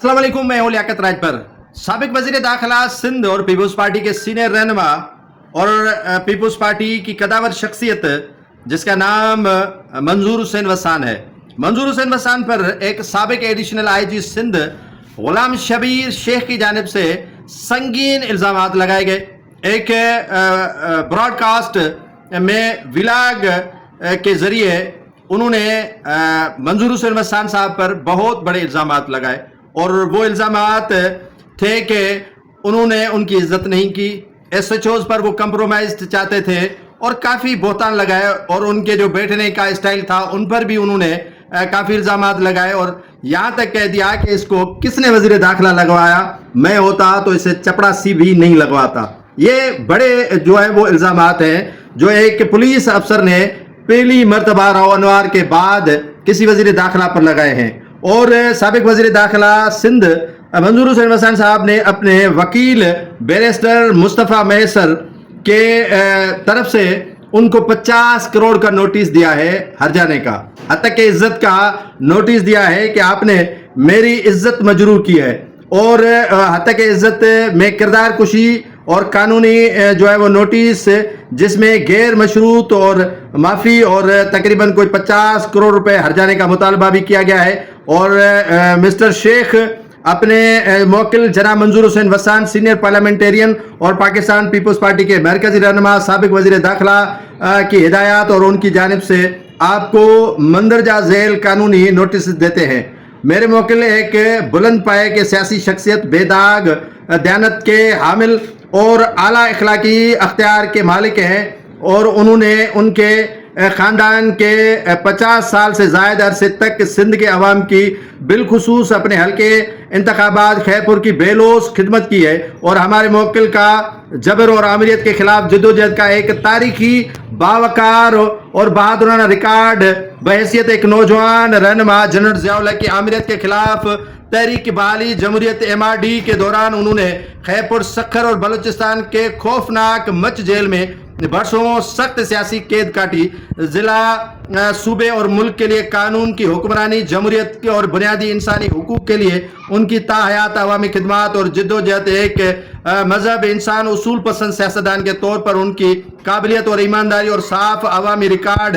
अस्सलाम वालेकुम, मैं हूं लियाकत राजपर। साबिक वजीर दाखिला सिंध और पीपल्स पार्टी के सीनियर रहनुमा और पीपल्स पार्टी की कदावर शख्सियत जिसका नाम मंजूर हुसैन वसान है। मंजूर हुसैन वसान पर एक साबिक एडिशनल आईजी सिंध गुलाम शबीर शेख की जानिब से संगीन इल्ज़ामात लगाए गए। एक ब्रॉडकास्ट में विलाग के ज़रिए उन्होंने मंजूर हुसैन वसान साहब पर बहुत बड़े इल्ज़ामात लगाए और वो इल्ज़ामात थे कि उन्होंने उनकी इज्जत नहीं की, SHOs पर वो कंप्रोमाइज चाहते थे और काफ़ी बहतान लगाए और उनके जो बैठने का स्टाइल था उन पर भी उन्होंने काफ़ी इल्ज़ामात लगाए और यहाँ तक कह दिया कि इसको किसने वज़ीर दाखिला लगवाया, मैं होता तो इसे चपड़ा सी भी नहीं लगवाता। ये बड़े जो है वो इल्ज़ामात हैं जो एक पुलिस अफसर ने पहली मरतबा राव अनवार के बाद किसी वज़ीर दाखिला पर लगाए हैं। और साबिक वज़ीर दाखिला सिंध मंजूर हुसैन वसान साहब ने अपने वकील बैरिस्टर मुस्तफ़ा मैसर के तरफ से उनको 50 करोड़ का नोटिस दिया है हर जाने का, हत्ता के इज्जत का नोटिस दिया है कि आपने मेरी इज्जत मजरूह की है और हत्ता के इज्जत में किरदार कुशी और कानूनी जो है वो नोटिस जिसमें गैर मशरूत और माफ़ी और तकरीबन कोई 50 करोड़ रुपए हर जाने का मुतालबा भी किया गया है। और मिस्टर शेख अपने मौकिल जनाब मंजूर हुसैन वसान सीनियर पार्लियामेंटेरियन और पाकिस्तान पीपल्स पार्टी के मरकजी रहनुमा साबिक वज़ीर दाखिला की हिदायत और उनकी जानिब से आपको मंदरजा झेल कानूनी नोटिस देते हैं। मेरे मौकिल एक बुलंद पाए के सियासी शख्सियत, बेदाग दयानत के हामिल और आला इखलाकी अख्तियार के मालिक हैं और उन्होंने उनके ख़ानदान के 50 साल से ज़ायद अरसे तक सिंध के अवाम की बिलखुसूस अपने हल्के इंतखाबात खैरपुर की बेलोस खिदमत की है और हमारे मौकिल का जबर और आमिरियत के खिलाफ जद्दोजहद का एक तारीखी बावकार और बहादुराना रिकॉर्ड बहैसियत एक नौजवान रहनुमा जनरल ज़िया-उल-हक की आमिरियत के खिलाफ तहरीक बहाली जमहूरियत MRD के दौरान उन्होंने खैरपुर, सक्खर और बलूचिस्तान के खौफनाक मच जेल में बरसों सख्त सियासी कैद काटी। ज़िला सूबे और मुल्क के लिए कानून की हुक्मरानी, जमहूरियत के और बुनियादी इंसानी हुकूक के लिए उनकी ताहयात अवामी खिदमात और जिद्दोजहद एक मजहब इंसान उसूल पसंद सियासतदान के तौर पर उनकी काबिलियत और ईमानदारी और साफ अवामी रिकॉर्ड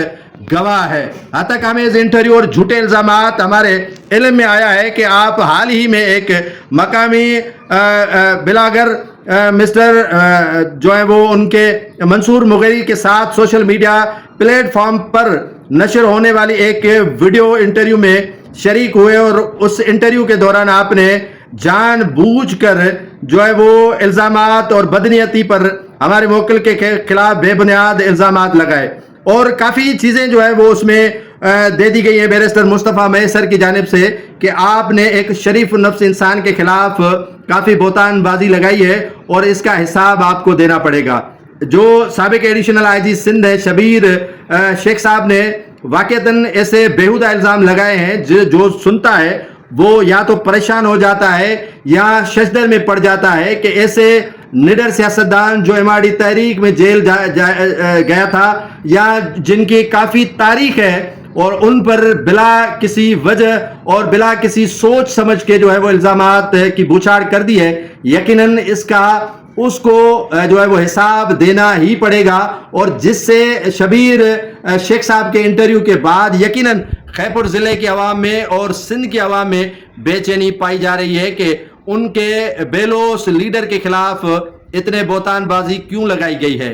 गवाह है। यहाँ तक हमें इस इंटरव्यू और झूठे इल्ज़ामात हमारे इल्म में आया है कि आप हाल ही में एक मकामी बिलागर मिस्टर जो है वो उनके मंसूर मुगैरी के साथ सोशल मीडिया प्लेटफॉर्म पर नशर होने वाली एक वीडियो इंटरव्यू में शरीक हुए और उस इंटरव्यू के दौरान आपने जानबूझकर जो है वो इल्ज़ामात और बदनीयती पर हमारे मौकिल के खिलाफ बेबुनियाद इल्ज़ामात लगाए और काफ़ी चीज़ें जो है वो उसमें दे दी गई है बैरिस्टर मुस्तफ़ा मैसर की जानिब से कि आपने एक शरीफ नफ्स इंसान के खिलाफ काफ़ी बोतानबाजी लगाई है और इसका हिसाब आपको देना पड़ेगा। जो साबिक एडिशनल आईजी सिंध है शबीर शेख साहब ने वाक़तन ऐसे बेहुदा इल्ज़ाम लगाए हैं जो सुनता है वो या तो परेशान हो जाता है या शशदर में पड़ जाता है कि ऐसे निडर सियासतदान जो MRD तहरीक में जेल गया था या जिनकी काफ़ी तारीख है और उन पर बिला किसी वजह और बिला किसी सोच समझ के जो है वो इल्ज़ामात की बौछार कर दी है, यकीनन इसका उसको जो है वो हिसाब देना ही पड़ेगा। और जिससे शबीर शेख साहब के इंटरव्यू के बाद यकीनन खैरपुर ज़िले के अवाम में और सिंध के अवाम में बेचैनी पाई जा रही है कि उनके बेलोस लीडर के खिलाफ इतने बोतानबाजी क्यों लगाई गई है।